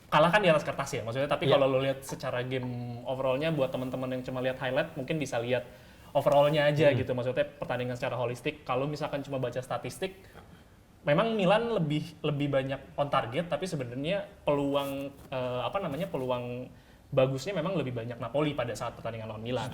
kalah kan di atas kertas ya maksudnya, tapi kalau lo lihat secara game overallnya buat teman-teman yang cuma lihat highlight mungkin bisa lihat overallnya aja gitu, maksudnya pertandingan secara holistik. Kalau misalkan cuma baca statistik, memang Milan lebih banyak on target, tapi sebenarnya peluang peluang bagusnya memang lebih banyak Napoli pada saat pertandingan lawan Milan.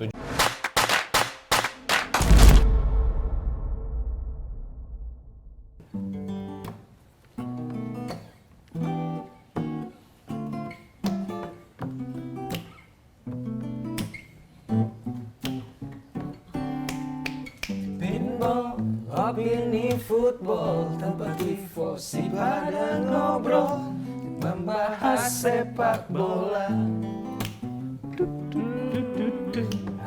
Opini football tanpa tifosi pada ngobrol membahas sepak bola.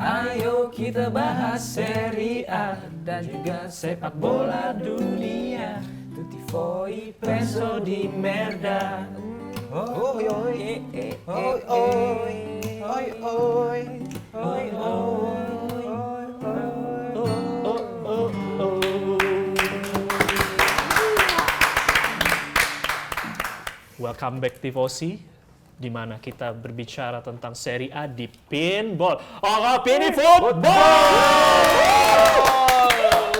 Ayo kita bahas Serie A dan juga sepak bola dunia. Tutti voi penso di merda. Oi oi oi oi oi oi oi oi. Welcome back Tifosi, di mana kita berbicara tentang Serie A di Pinball. Opini Football!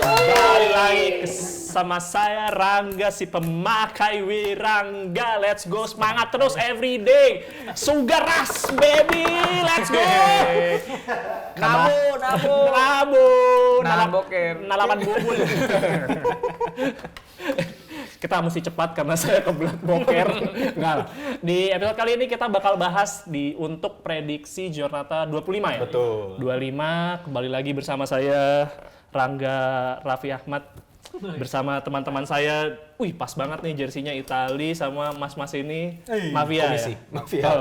Balik lagi sama saya Rangga, si pemakai Wirangga. Let's go, semangat terus everyday. Sugaras baby, let's go. Nalaman bubul. Kita mesti cepat karena saya kebelet boker. Enggak. Di episode kali ini kita bakal bahas untuk prediksi Giornata 25 ya? Betul. 25, kembali lagi bersama saya Rangga Raffi Ahmad. Bersama teman-teman saya, pas banget nih jersinya Itali sama mas-mas ini. Mafia komisi. ya?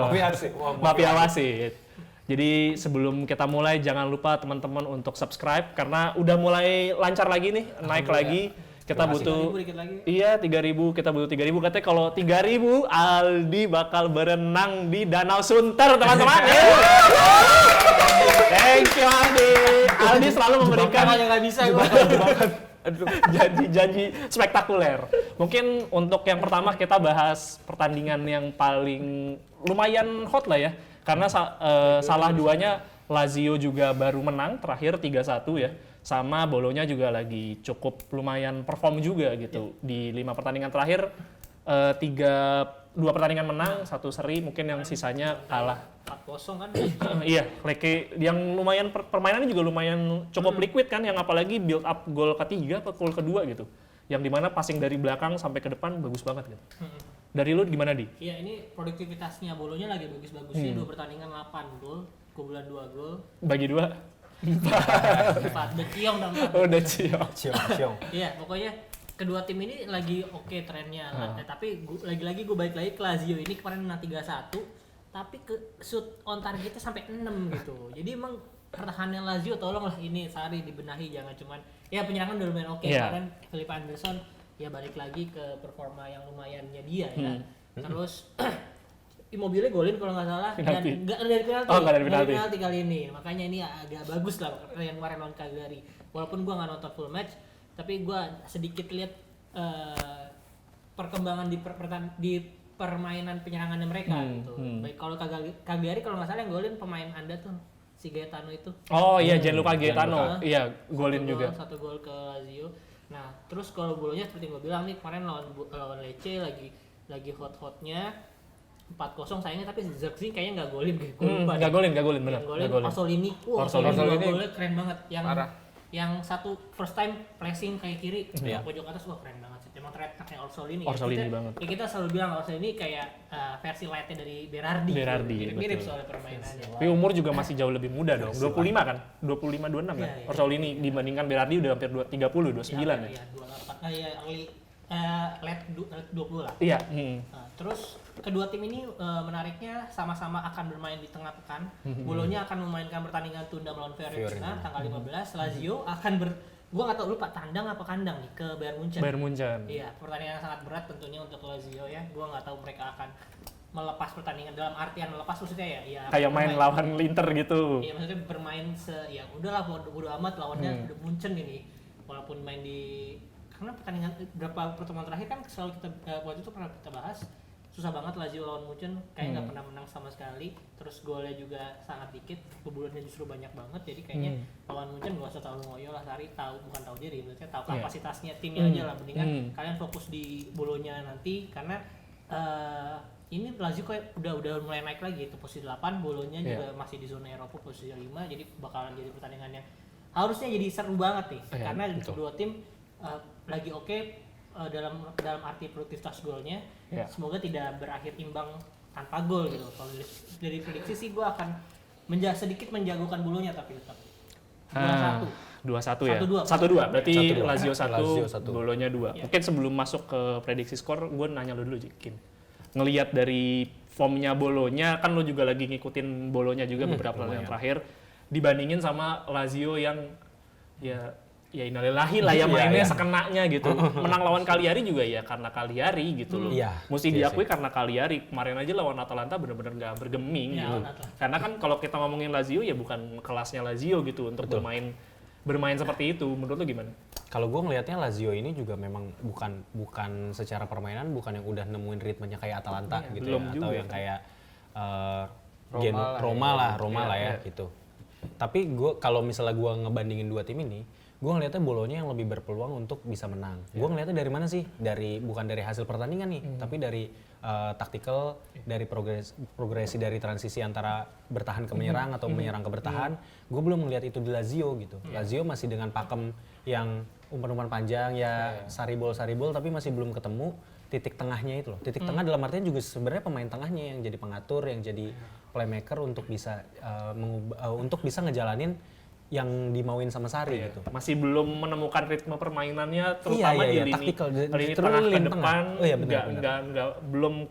Mafia wasit. Jadi sebelum kita mulai jangan lupa teman-teman untuk subscribe karena udah mulai lancar lagi nih, naik lagi. Kita butuh 3.000, kita butuh 3.000. Katanya kalau 3.000 Aldi bakal berenang di Danau Sunter, teman-teman. Thank you Aldi. Aldi selalu memberikan janji spektakuler. Mungkin untuk yang pertama kita bahas pertandingan yang paling lumayan hot lah ya. Karena salah duanya Lazio juga baru menang terakhir 3-1 ya. Sama Bolonya juga lagi cukup lumayan perform juga gitu. Di 5 pertandingan terakhir, 2 pertandingan menang, 1 seri, mungkin yang sisanya kalah. 4-0 kan? Iya, Leke yang lumayan permainannya juga lumayan cukup liquid kan, yang apalagi build up gol ketiga atau gol kedua gitu. Yang dimana passing dari belakang sampai ke depan bagus banget gitu. Dari lu gimana, Di? Iya, ini produktivitasnya Bolonya lagi bagus-bagusnya, 2 pertandingan 8 gol, kebobolan 2 gol. Bagi 2? 4, udah ciong dong. Udah ciong. Iya, pokoknya kedua tim ini lagi oke trennya. Tapi lagi-lagi gue balik lagi ke Lazio ini kemarin menang 3-1, tapi ke shoot on targetnya sampai 6 gitu. Jadi emang pertahanan Lazio tolonglah ini Sarri dibenahi, jangan cuman ya penyerangan udah lumayan oke. Kemarin Felipe Anderson ya balik lagi ke performa yang lumayannya dia ya. Terus Immobile golin kalau nggak salah, dan nggak dari penalti. Nggak dari penalti kali ini. Makanya ini agak bagus lah yang kemarin lawan Cagliari. Walaupun gua nggak nonton full match, tapi gua sedikit lihat perkembangan di permainan penyerangannya mereka gitu. Baik kalau Cagliari kalau nggak salah yang golin pemain Anda tuh si Gaetano itu. Oh iya, Gianluca Gaetano. Iya, golin juga. 1 gol ke Lazio. Nah, terus kalau Bolonya seperti gua bilang nih kemarin lawan Lecce lagi hot-hotnya 4-0 sayangnya, tapi Zirkzee kayaknya nggak golin. Nggak golin bener. Golin Orsolini. Golnya keren banget. Yang satu first time pressing kayak kiri, pojok atas, keren banget sih. Emang tracknya Orsolini. Orsolini banget. Ya kita selalu bilang Orsolini kayak versi lightnya dari Berardi. Mirip soal permainannya. Tapi umur juga masih jauh lebih muda dong. 25 kan? 25-26 kan? Orsolini dibandingkan Berardi udah hampir 30, 29 ya? Iya, 28. Iya, early late 20 lah. Iya. Terus kedua tim ini menariknya sama-sama akan bermain di tengah pekan. Bolonya akan memainkan pertandingan tunda melawan Fiorentina tanggal 15. Lazio akan gua nggak tahu lupa tandang apa kandang nih ke Bayern Munchen. Iya, pertandingan yang sangat berat tentunya untuk Lazio ya. Gua nggak tahu mereka akan melepas pertandingan dalam artian melepas maksudnya ya kayak main lawan Inter gitu. Iya, maksudnya bermain ya udahlah bodo amat lawannya Munchen ini. Walaupun main karena pertandingan berapa pertemuan terakhir kan selalu kita waktu itu pernah kita bahas susah banget Lazio lawan Munchen, kayak nggak pernah menang sama sekali. Terus golnya juga sangat dikit, kebobolannya justru banyak banget. Jadi kayaknya lawan Munchen nggak usah terlalu ngoyo lah, Sarri bukan tahu diri, maksudnya tahu kapasitasnya timnya aja lah. Mendingan kalian fokus di Bolonya nanti, karena ini Lazio kayak udah mulai naik lagi, itu posisi 8, Bolonya juga masih di zona Eropa posisi 5, jadi bakalan jadi pertandingan yang harusnya jadi seru banget nih, karena kedua tim lagi oke dalam arti produktivitas golnya. Semoga tidak berakhir imbang tanpa gol gitu. Kalau dari prediksi sih gue akan sedikit menjagokan Bolonya, tapi tetap 2-1 ya. 1-2 berarti Lazio 1, Bolonya 2. Mungkin sebelum masuk ke prediksi skor, gue nanya lu dulu Jikin. Ngelihat dari formnya Bolonya, kan lu juga lagi ngikutin Bolonya juga beberapa tahun yang terakhir, dibandingin sama Lazio yang ya innalillahi lah ya mainnya sekenanya gitu. Menang lawan Cagliari juga ya karena Cagliari gitu loh. Mesti diakui karena Cagliari. Kemarin aja lawan Atalanta benar-benar nggak bergeming gitu. Karena kan kalau kita ngomongin Lazio ya bukan kelasnya Lazio gitu untuk bermain seperti itu. Menurut lu gimana? Kalau gue ngelihatnya Lazio ini juga memang bukan secara permainan bukan yang udah nemuin ritmenya kayak Atalanta gitu Belum ya, juga. atau yang kayak Roma lah ya gitu. Tapi gue kalau misalnya gue ngebandingin dua tim ini, gue ngelihatnya Bolonya yang lebih berpeluang untuk bisa menang. Gue ngelihatnya dari mana sih? Bukan dari hasil pertandingan nih, tapi dari taktikal, dari progresi dari transisi antara bertahan ke menyerang atau menyerang ke bertahan. Gue belum melihat itu di Lazio gitu. Lazio masih dengan pakem yang umpan-umpan panjang ya saribol tapi masih belum ketemu titik tengahnya itu loh. Titik tengah dalam artian juga sebenarnya pemain tengahnya yang jadi pengatur, yang jadi playmaker untuk bisa untuk bisa ngejalanin yang dimauin sama Sarri gitu. Masih belum menemukan ritme permainannya terutama di lini tengah ke depan. Belum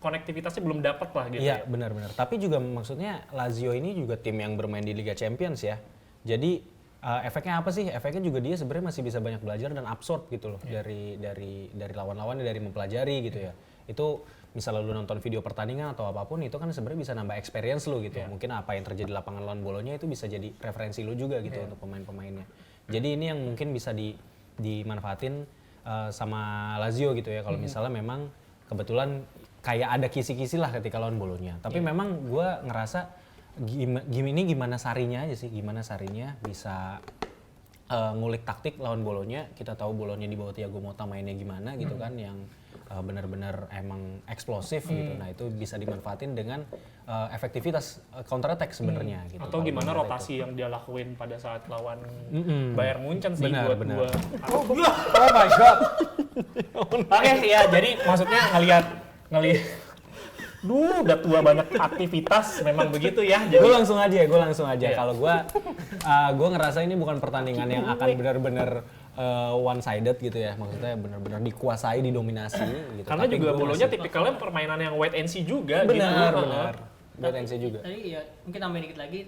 konektivitasnya belum dapat lah gitu. Iya, benar-benar. Tapi juga maksudnya Lazio ini juga tim yang bermain di Liga Champions ya. Jadi efeknya apa sih? Efeknya juga dia sebenarnya masih bisa banyak belajar dan absorb gitu loh dari lawan-lawannya, dari mempelajari gitu ya. Itu misalnya lu nonton video pertandingan atau apapun itu kan sebenarnya bisa nambah experience lu gitu. Mungkin apa yang terjadi di lapangan lawan Bolonya itu bisa jadi referensi lu juga gitu untuk pemain-pemainnya. Jadi ini yang mungkin bisa dimanfaatin sama Lazio gitu ya kalau misalnya memang kebetulan kayak ada kisi-kisi lah ketika lawan Bolonya. Tapi memang gue ngerasa gimana Sarrinya aja sih, gimana Sarrinya bisa ngulik taktik lawan Bolonya. Kita tahu Bolonya di bawah Thiago Motta mainnya gimana gitu kan, yang benar-benar emang eksplosif gitu. Nah itu bisa dimanfaatin dengan efektivitas counter attack sebenarnya gitu. Atau gimana rotasi yang dia lakuin pada saat lawan Bayern Munchen sih buat gua. Oh my god. Oke ya, jadi maksudnya ngelihat udah tua banget aktivitas, memang begitu ya. Gue langsung aja. Kalau gue ngerasa ini bukan pertandingan yang akan benar-benar one sided gitu ya, maksudnya benar-benar dikuasai, didominasi gitu. Karena tapi juga Bolonya tipikalnya permainan yang wait and see juga benar. gitu. Wait and see juga. Tadi ya mungkin tambahin dikit lagi.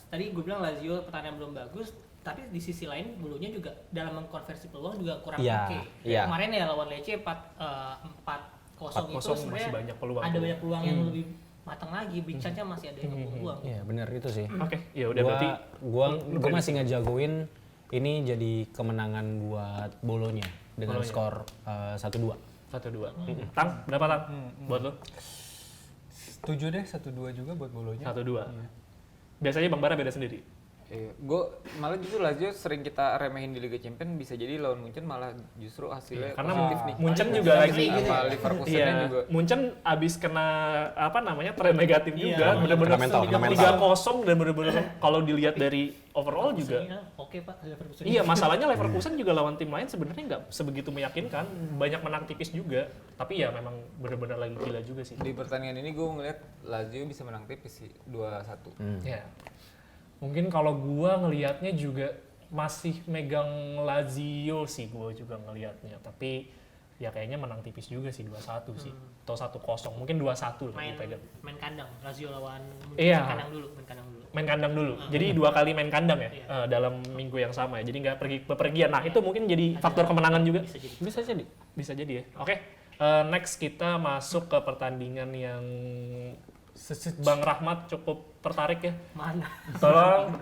Tadi gue bilang Lazio pertandingan belum bagus, tapi di sisi lain Bolonya juga dalam mengkonversi peluang juga kurang oke. Kemarin ya lawan Lecce 4-0 itu sebenarnya banyak peluang. Ada banyak peluang yang lebih matang lagi, big chance-nya masih ada yang peluang. Iya benar itu sih. Oke, ya udah berarti gue masih ngejagoin ini jadi kemenangan buat Bolonya dengan skor 1-2. 1-2. Tang, berapa Tang? Buat lo? Setuju deh, 1-2 juga buat Bolonya. 1-2. Biasanya Bang Bara beda sendiri. Gue malah justru Lazio sering kita remehin di Liga Champions, bisa jadi lawan Munchen malah justru hasilnya karena positif nih. Munchen juga lagi sama Leverkusennya juga. Munchen abis kena tren negatif juga, bener-bener fundamental. 3-0 dan bener-bener kalau dilihat dari overall juga. Oke Pak, Leverkusen. Iya, masalahnya Leverkusen juga lawan tim lain sebenarnya nggak sebegitu meyakinkan, banyak menang tipis juga. Tapi ya memang bener-bener lagi gila juga sih. Di pertandingan ini gue ngeliat Lazio bisa menang tipis sih, 2-1. Ya. Mungkin kalau gua ngelihatnya juga masih megang Lazio sih gua juga ngelihatnya, tapi ya kayaknya menang tipis juga sih 2-1 sih atau 1-0, mungkin 2-1 lah dipegang. Main kandang, Lazio lawan Iya. Main kandang dulu. Jadi 2 kali main kandang ya dalam minggu yang sama ya. Jadi nggak pergi bepergian. Nah, itu mungkin jadi faktor kemenangan juga. Bisa jadi ya. Oke. Next kita masuk ke pertandingan yang Bang Rahmat cukup tertarik ya. Mana?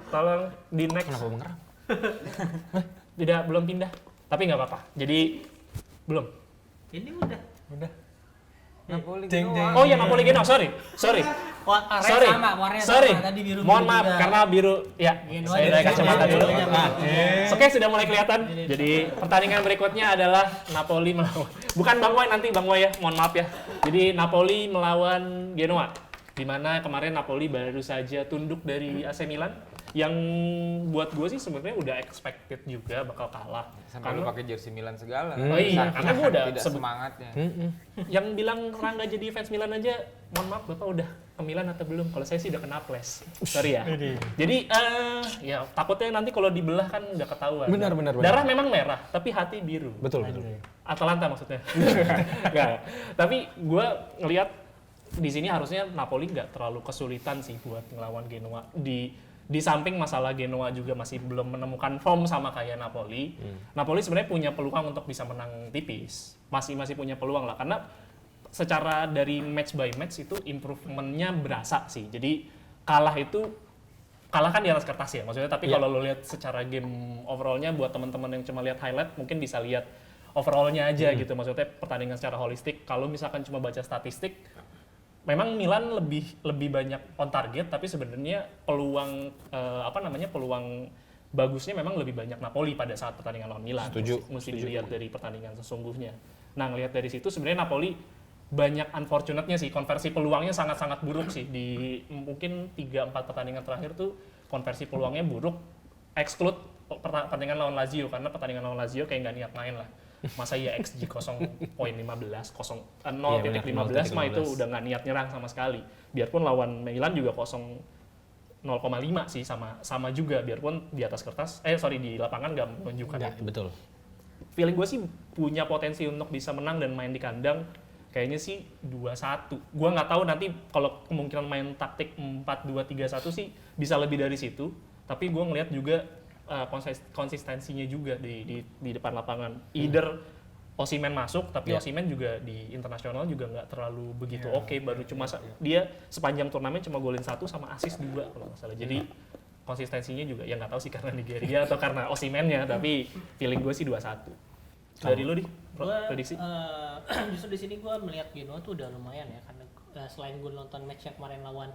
Tolong di next. Kenapa mengerang? Tidak, belum pindah. Tapi nggak apa-apa. Jadi belum. Ini udah. Napoli Deng, Genoa. deng. Oh iya Napoli Genoa, sorry. Warnanya Sorry. warnanya Sorry. sama, tadi biru Mohon juga. maaf karena biru. Ya, Genoa saya dari dari kacamata sana, dulu. biru. Nah, oke sudah mulai kelihatan. Jadi pertandingan berikutnya adalah Napoli melawan. Bukan Bang Wai, nanti Bang Wai ya. Mohon maaf ya. Jadi Napoli melawan Genoa. Di mana kemarin Napoli baru saja tunduk dari AC Milan. Yang buat gue sih sebenarnya udah expected juga bakal kalah. Sampai lu pakai jersey Milan segala. Oh iya, karena gue udah tidak sebut semangatnya. yang bilang Rangga jadi fans Milan aja, mohon maaf Bapak udah ke Milan atau belum? Kalau saya sih udah kena plus. Sorry ya. Jadi ya takutnya nanti kalau dibelah kan udah ketahuan. Benar. Darah memang merah, tapi hati biru. Betul. Atalanta maksudnya. Enggak. Tapi gue ngelihat di sini harusnya Napoli nggak terlalu kesulitan sih buat ngelawan Genoa. Di samping masalah Genoa juga masih belum menemukan form sama kayak Napoli. Napoli sebenarnya punya peluang untuk bisa menang tipis. Masih punya peluang lah karena secara dari match by match itu improvementnya berasa sih. Jadi kalah kan di atas kertas ya maksudnya. Tapi kalau lo lihat secara game overallnya buat teman-teman yang cuma lihat highlight mungkin bisa lihat overallnya aja gitu. Maksudnya pertandingan secara holistik. Kalau misalkan cuma baca statistik, memang Milan lebih banyak on target, tapi sebenarnya peluang peluang bagusnya memang lebih banyak Napoli pada saat pertandingan lawan Milan. Mesti dilihat dari pertandingan sesungguhnya. Nah, ngelihat dari situ sebenarnya Napoli banyak unfortunate-nya sih, konversi peluangnya sangat-sangat buruk sih di mungkin 3-4 pertandingan terakhir tuh konversi peluangnya buruk, exclude pertandingan lawan Lazio karena pertandingan lawan Lazio kayak nggak niat main lah. Masa ya XG 0.15, 0.15 mah itu udah nggak niat nyerang sama sekali. Biarpun lawan Milan juga 0,5 sih sama juga biarpun di atas kertas di lapangan nggak menunjukkan itu. Betul. Feeling gue sih punya potensi untuk bisa menang dan main di kandang kayaknya sih 2-1. Gue nggak tahu nanti kalau kemungkinan main taktik 4-2-3-1 sih bisa lebih dari situ. Tapi gue ngelihat juga konsistensinya juga di depan lapangan. Either Osimhen masuk, tapi Osimhen juga di internasional juga nggak terlalu begitu oke. Baru cuma dia sepanjang turnamen cuma golin 1 sama assist 2 kalau nggak salah. Jadi konsistensinya juga ya nggak tahu sih karena Nigeria atau karena Osimhen-nya, tapi feeling gue sih 2-1. Dari lu prediksi? Justru di sini gue melihat Genoa tuh udah lumayan ya karena selain gue nonton match yang kemarin lawan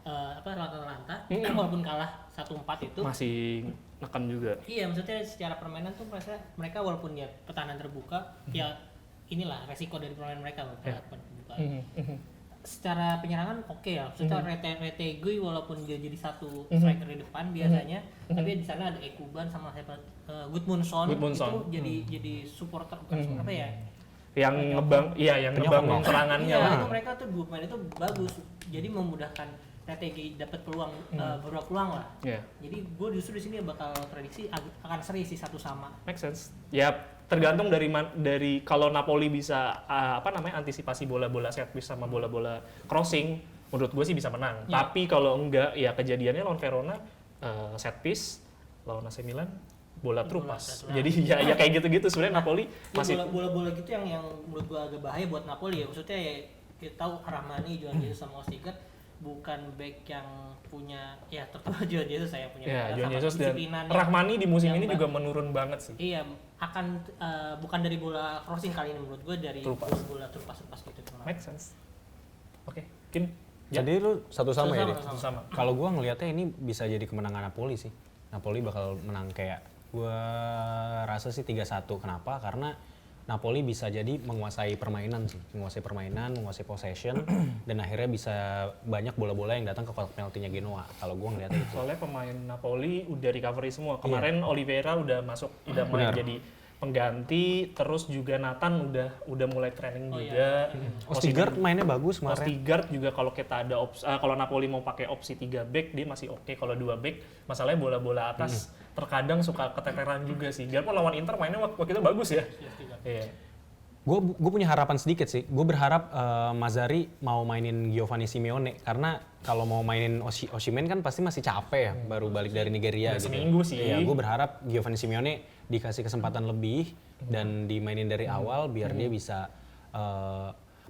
Atalanta, walaupun kalah 1-4 itu masih nekan juga. Iya, maksudnya secara permainan tuh mereka walaupun ya pertahanan terbuka, ya inilah resiko dari permainan mereka pertahanan terbuka. Secara penyerangan oke ya, maksudnya Retegui walaupun dia jadi satu striker di depan biasanya, tapi di sana ada Ekuban sama Gudmundsson itu jadi supporter apa ya? Yang ngebangun serangannya. Iya, itu mereka tuh dua pemain itu bagus, jadi memudahkan strategi dapat peluang beberapa peluang lah. Yeah. Jadi gue justru di sini bakal prediksi akan seri sih 1-1. Make sense. Ya tergantung dari kalau Napoli bisa antisipasi bola-bola set piece sama bola-bola crossing, menurut gue sih bisa menang. Yeah. Tapi kalau enggak ya kejadiannya lawan Verona set piece, lawan AC Milan bola trupas. Jadi ya kayak gitu-gitu sebenarnya Napoli masih bola-bola gitu yang menurut gue agak bahaya buat Napoli ya. Maksudnya ya kita tahu Rahmani, Johan Jesus sama Ostigard bukan back yang punya terutama Johan Jesus saya punya Johan Jesus dan Rahmani di musim ini juga menurun banget sih. Iya, akan bukan dari bola crossing kali ini menurut gue dari bola trupas gitu. Make sense. Oke, Kin. Jadi lu satu sama ya? Sama. Kalau gua ngelihatnya ini bisa jadi kemenangan Napoli sih. Napoli bakal menang kayak gua rasa sih 3-1. Kenapa? Karena Napoli bisa jadi menguasai permainan, menguasai possession, dan akhirnya bisa banyak bola-bola yang datang ke kotak penaltinya Genoa. Kalau gue ngeliatnya itu. Soalnya pemain Napoli udah recovery semua. Kemarin Oliveira udah main jadi pengganti, terus juga Nathan udah mulai training juga. Ostigard mainnya bagus kemarin. Ostigard juga kalau kita ada kalau Napoli mau pakai opsi 3 back dia masih oke. Kalau 2 back masalahnya bola-bola atas terkadang suka keteteran juga sih. Biarpun lawan Inter mainnya waktu itu bagus ya. Iya. Gue punya harapan sedikit sih. Gue berharap Mazzarri mau mainin Giovanni Simeone karena kalau mau mainin Osimhen kan pasti masih capek ya, baru balik dari Nigeria gitu. Seminggu sih. Iya, gue berharap Giovanni Simeone dikasih kesempatan lebih dan dimainin dari awal biar dia bisa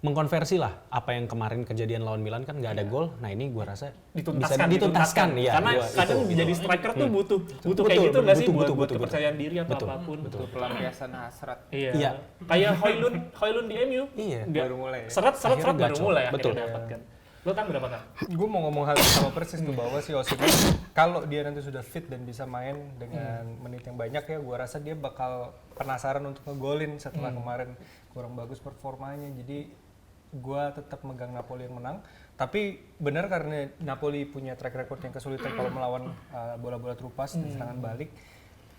mengkonversi lah apa yang kemarin kejadian lawan Milan kan nggak ada gol. Nah ini gue rasa dituntaskan, bisa dituntaskan ya. Karena kadang menjadi striker tuh butuh kayak gitu nggak sih buat kepercayaan diri atau apapun. Untuk pelampiasan hasrat. Iya. Kayak Højlund di MU. Iya. Baru mulai. Seret baru gacor. mulai Betul. akhirnya dapat kan. Lo Tang berapa Tang? Gue mau ngomong hal yang sama persis tuh bahwa si Osip kalau dia nanti sudah fit dan bisa main dengan menit yang banyak ya, gue rasa dia bakal penasaran untuk ngegolin setelah kemarin kurang bagus performanya. Jadi gue tetap megang Napoli yang menang. Tapi benar karena Napoli punya track record yang kesulitan kalau melawan bola-bola terupas dan serangan balik.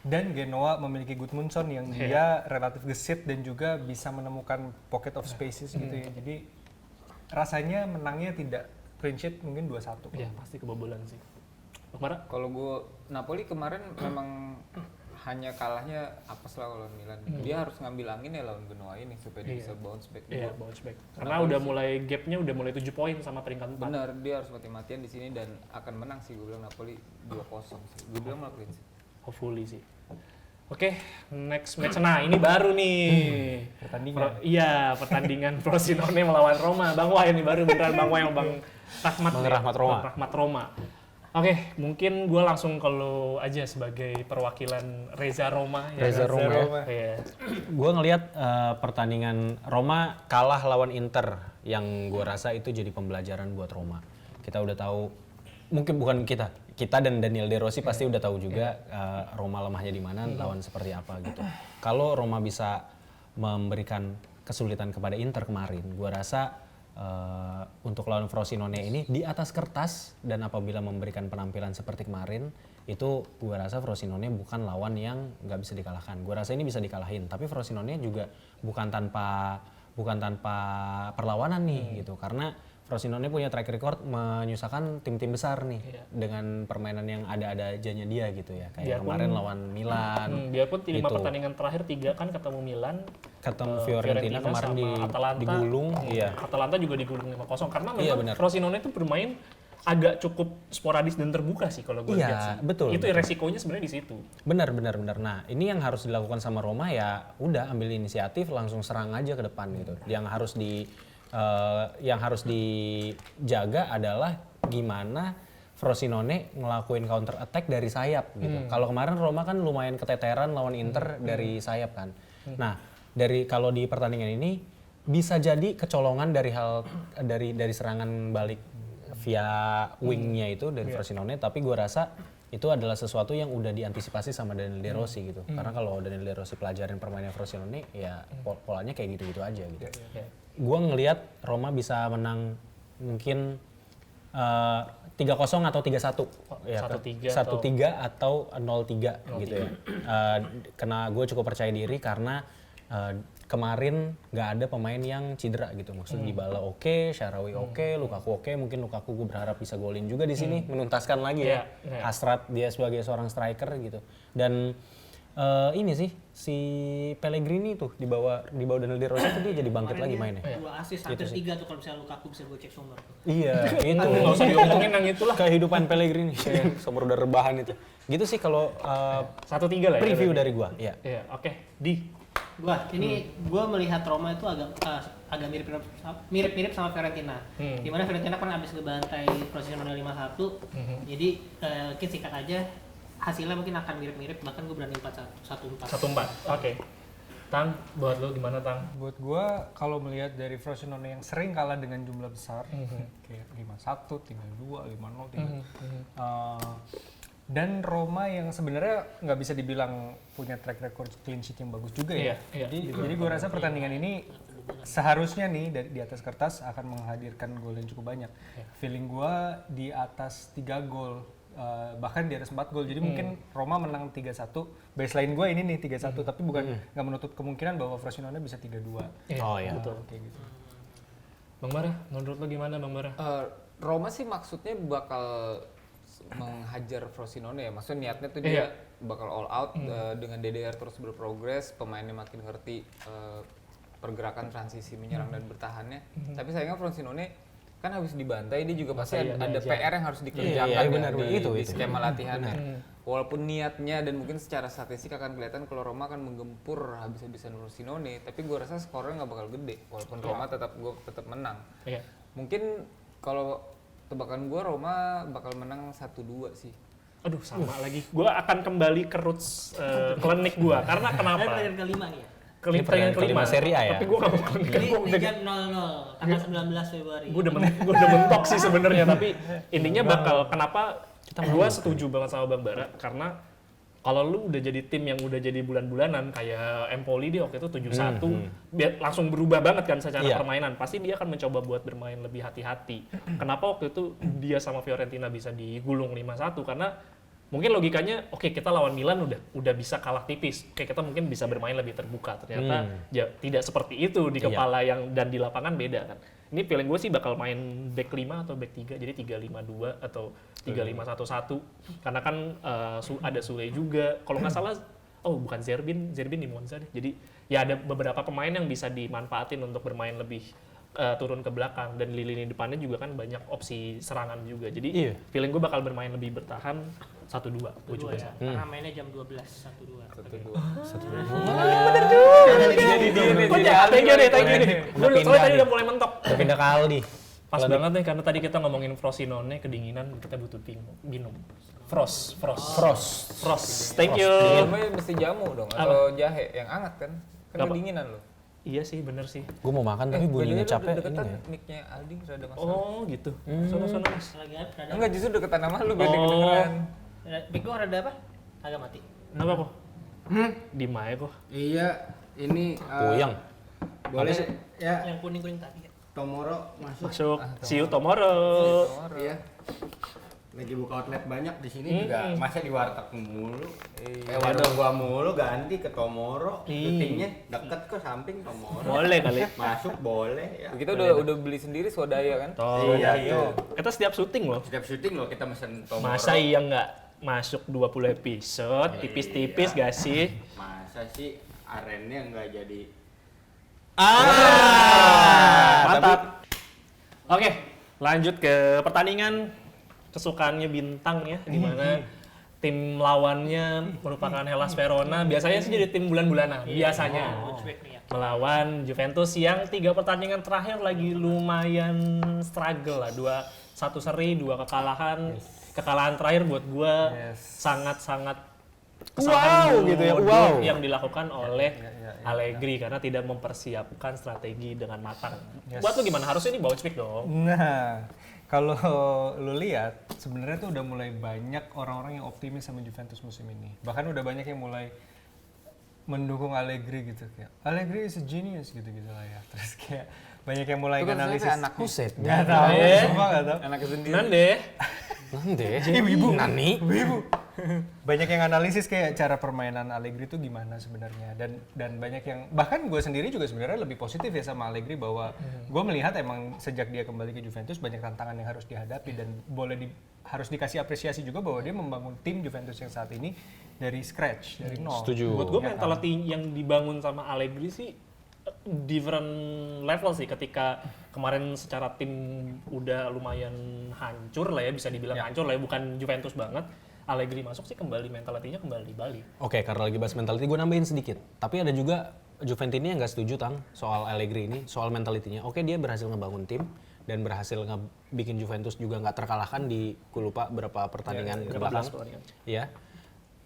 Dan Genoa memiliki Gudmundsson yang dia relatif gesit dan juga bisa menemukan pocket of spaces gitu ya. Jadi rasanya menangnya tidak clean sheet, mungkin 2-1. Iya, pasti kebobolan sih. Kemarin Kalau gue Napoli kemarin memang hanya kalahnya apes lah lawan Milan. Dia harus ngambil angin ya lawan Genoa ini supaya dia bisa bounce back. iya bounce back. Karena udah mulai gapnya udah mulai 7 poin sama peringkat 4. Benar, dia harus mati-matian di sini dan akan menang sih. Gue bilang Napoli 2-0 sih. Gue bilang malah clean sheet. Hopefully sih. Oke, next match. Nah, ini baru nih. Pertandingan. Pertandingan Frosinone melawan Roma. Bang Wah ini baru beneran Bang Wah yang Bang Rahmat. Bang nih. Rahmat Roma. Bang Rahmat Roma. Oke, mungkin gue langsung kalau aja sebagai perwakilan Reza Roma. Reza Roma ya. Iya. Gue ngelihat pertandingan Roma kalah lawan Inter yang gue rasa itu jadi pembelajaran buat Roma. Kita udah tahu, mungkin bukan kita dan Daniel De Rossi pasti udah tahu juga Roma lemahnya di mana, lawan seperti apa gitu. Kalau Roma bisa memberikan kesulitan kepada Inter kemarin, gue rasa untuk lawan Frosinone ini di atas kertas dan apabila memberikan penampilan seperti kemarin, itu gue rasa Frosinone bukan lawan yang nggak bisa dikalahkan. Gue rasa ini bisa dikalahin, tapi Frosinone juga bukan tanpa perlawanan nih gitu, karena Frosinone punya track record menyusahkan tim-tim besar nih dengan permainan yang ada-ada ajanya dia gitu ya. Kayak kemarin lawan Milan. Biarpun 5 gitu. pertandingan terakhir 3 kan ketemu Milan, Ketemu Fiorentina kemarin sama Atalanta, digulung. Iya. Atalanta juga digulung 5-0 karena Iya, memang benar. Frosinone itu bermain agak cukup sporadis dan terbuka sih kalau gue Iya, lihat sih. betul, Itu betul. resikonya sebenarnya di situ. Benar. Nah, ini yang harus dilakukan sama Roma ya udah ambil inisiatif langsung serang aja ke depan gitu. Yang harus dijaga adalah gimana Frosinone ngelakuin counter attack dari sayap gitu. Kalau kemarin Roma kan lumayan keteteran lawan Inter dari sayap kan. Nah, kalau di pertandingan ini bisa jadi kecolongan dari serangan balik via wingnya itu dari Frosinone, tapi gue rasa itu adalah sesuatu yang udah diantisipasi sama Daniel De Rossi gitu. Karena kalau Daniel De Rossi pelajarin permainan Frosinone ya polanya kayak gitu-gitu aja gitu. Gue ngelihat Roma bisa menang mungkin 3-0 atau 3-1. Ya, 1-3 atau 0-3 gitu ya. Karena gue cukup percaya diri karena kemarin nggak ada pemain yang cedera gitu. Maksudnya Dybala oke, Shaarawy oke, Lukaku oke. Mungkin Lukaku gue berharap bisa golin juga di sini, menuntaskan lagi ya hasrat dia sebagai seorang striker gitu. Dan ini sih si Pellegrini tuh di bawah Daniel De Rossi tuh dia jadi bangkit lagi mainnya. 2 assist hampir 3 tuh kalau misalnya Lukaku bisa gue cek sumber. Iya, itu. Nggak usah diomongin yang itulah. Kehidupan Pellegrini kayak sumber udah rebahan itu. Gitu sih kalau 1-3 lah ya. preview dari gua, ya. Iya, oke. Di Gua melihat Roma itu agak mirip-mirip sama Fiorentina. Dimana Fiorentina kan habis ngebantai Frosinone 5-1. Jadi mungkin singkat aja hasilnya mungkin akan mirip-mirip, bahkan gue berani 1-4. 1-4. Oke. Tang, buat lo gimana Tang? Buat gua kalau melihat dari Frosinone yang sering kalah dengan jumlah besar, kayak 5-1, 3-2, 5-0, dan Roma yang sebenarnya nggak bisa dibilang punya track record clean sheet yang bagus juga ya. Jadi gue rasa pertandingan ini seharusnya nih di atas kertas akan menghadirkan gol yang cukup banyak. Feeling gue di atas 3 gol, bahkan di atas 4 gol. Jadi mungkin Roma menang 3-1. Baseline gue ini nih 3-1, tapi bukan nggak menutup kemungkinan bahwa Frosinone bisa 3-2. Oh iya. Betul. Kayak gitu. Bang Bara, menurut lo gimana Bang Bara? Roma sih maksudnya bakal menghajar Frosinone ya, maksudnya niatnya tuh dia bakal all out dengan DDR terus berprogres, pemainnya makin ngerti pergerakan transisi menyerang dan bertahannya. Tapi sayangnya Frosinone kan habis dibantai dia juga pasti Masa iya ada aja. PR yang harus dikerjakan Iya, ya benar, di, itu. di skema latihannya. Walaupun niatnya dan mungkin secara statistik akan kelihatan kalau Roma akan menggempur habis-habisan Frosinone, tapi gue rasa skornya nggak bakal gede. Walaupun Roma tetap menang. Iya. Mungkin kalau tebakan gue Roma bakal menang 1-2 sih. Aduh sama lagi. Gue akan kembali ke roots klinik gue. Karena kenapa? Pertandingan kelima nih ya. Pertandingan kelima Serie A ya? Tapi gue gak mau klinik. Ini jam 00 tanggal 19 Februari. Gue udah mentok sih sebenarnya. Tapi intinya bakal kenapa gue setuju banget sama Bang Bara. Karena kalau lu udah jadi tim yang udah jadi bulan-bulanan kayak Empoli dia waktu itu 7-1 dia langsung berubah banget kan secara Iya. permainan. Pasti dia akan mencoba buat bermain lebih hati-hati. Kenapa waktu itu dia sama Fiorentina bisa digulung 5-1? Karena mungkin logikanya oke, kita lawan Milan udah bisa kalah tipis. Oke, kita mungkin bisa bermain lebih terbuka. Ternyata ya tidak seperti itu di Iya. kepala yang dan di lapangan beda kan. Ini feeling gue sih bakal main back 5 atau back 3, jadi 3-5-2 atau 3-5-1-1. Karena kan ada Sule juga. Kalau nggak salah, bukan Zerbin di Monza deh. Jadi ya ada beberapa pemain yang bisa dimanfaatin untuk bermain lebih turun ke belakang. Dan di lini depannya juga kan banyak opsi serangan juga. Jadi Iya. feeling gue bakal bermain lebih bertahan 1-2. Gue juga ya. Karena mainnya jam 12 1-2. 1-2. Jadi thank you nih. Gue soalnya tadi udah mulai mentok. Udah pindah ke Aldi. Pas banget nih karena tadi kita ngomongin Frosinone, kedinginan, kita butuh minum. Frost. Thank you. Minumnya mesti jamu dong atau jahe yang hangat kan? Kan Kenapa? kedinginan loh. Iya sih, bener sih. Gue mau makan tapi bunyinya capek ini Deketan nggak ya? mic-nya Aldi rada masalah. Oh gitu. Sono Mas. Lagi ada. Enggak, justru deketan sama lu biar Oh. kedengeran. Big gua ada apa? Agak mati. Kenapa kok? Di Mae kok. Iya, ini Puyeng. boleh ya Yang kuning-kuning tadi ya. Tomorrow masuk. Masuk. See you tomorrow. Iya. Lagi buka outlet banyak di sini juga. Masa di warteg mulu? Warung gua mulu ganti ke Tomorrow. Syutingnya deket kok samping Tomorrow. Boleh kali. Masuk boleh ya. Kita udah beli sendiri swadaya kan? Iya tuh. Kita setiap syuting loh. Setiap syuting loh kita mesen Tomorrow. Masa iya nggak masuk 20 episode, tipis-tipis gak sih? Masa sih arennya nggak jadi. Mantap. Oke, lanjut ke pertandingan kesukaannya Bintang ya, di mana tim lawannya merupakan Hellas Verona. Biasanya sih jadi tim bulan-bulanan, biasanya. Swag nih ya. Melawan Juventus yang 3 pertandingan terakhir lagi lumayan struggle lah. 1 seri, 2 kekalahan. Kekalahan terakhir buat gua sangat-sangat kesalahan Wow, gitu ya, bodoh wow. yang dilakukan oleh Allegri karena tidak mempersiapkan strategi dengan matang. Buat lu gimana? Harusnya ini Boutwijk dong. Nah, kalau lu lihat sebenarnya tuh udah mulai banyak orang-orang yang optimis sama Juventus musim ini. Bahkan udah banyak yang mulai mendukung Allegri gitu kayak Allegri is a genius gitu-gitu lah ya. Terus kayak banyak yang mulai Itu kan analisis. sebenarnya anak Buset. Nggak tahu, Eh. sumpah nggak tahu. anaknya sendiri. Nande. Nanti. Wibu. Nani. Wibu. Banyak yang analisis kayak cara permainan Allegri itu gimana sebenarnya dan banyak yang bahkan gue sendiri juga sebenarnya lebih positif ya sama Allegri bahwa gue melihat emang sejak dia kembali ke Juventus banyak tantangan yang harus dihadapi dan harus dikasih apresiasi juga bahwa dia membangun tim Juventus yang saat ini dari scratch, dari nol. Setuju. Buat gue mentality yang dibangun sama Allegri sih different level sih ketika kemarin secara tim udah lumayan hancur lah ya, bisa dibilang hancur lah ya, bukan Juventus banget. Allegri masuk sih kembali mentalitinya kembali balik. Oke, karena lagi bahas mentality, gue nambahin sedikit. Tapi ada juga Juventini yang nggak setuju Tang soal Allegri ini, soal mentalitinya. Oke, dia berhasil ngebangun tim dan berhasil bikin Juventus juga nggak terkalahkan di, gue lupa berapa pertandingan ke belakang. Ya.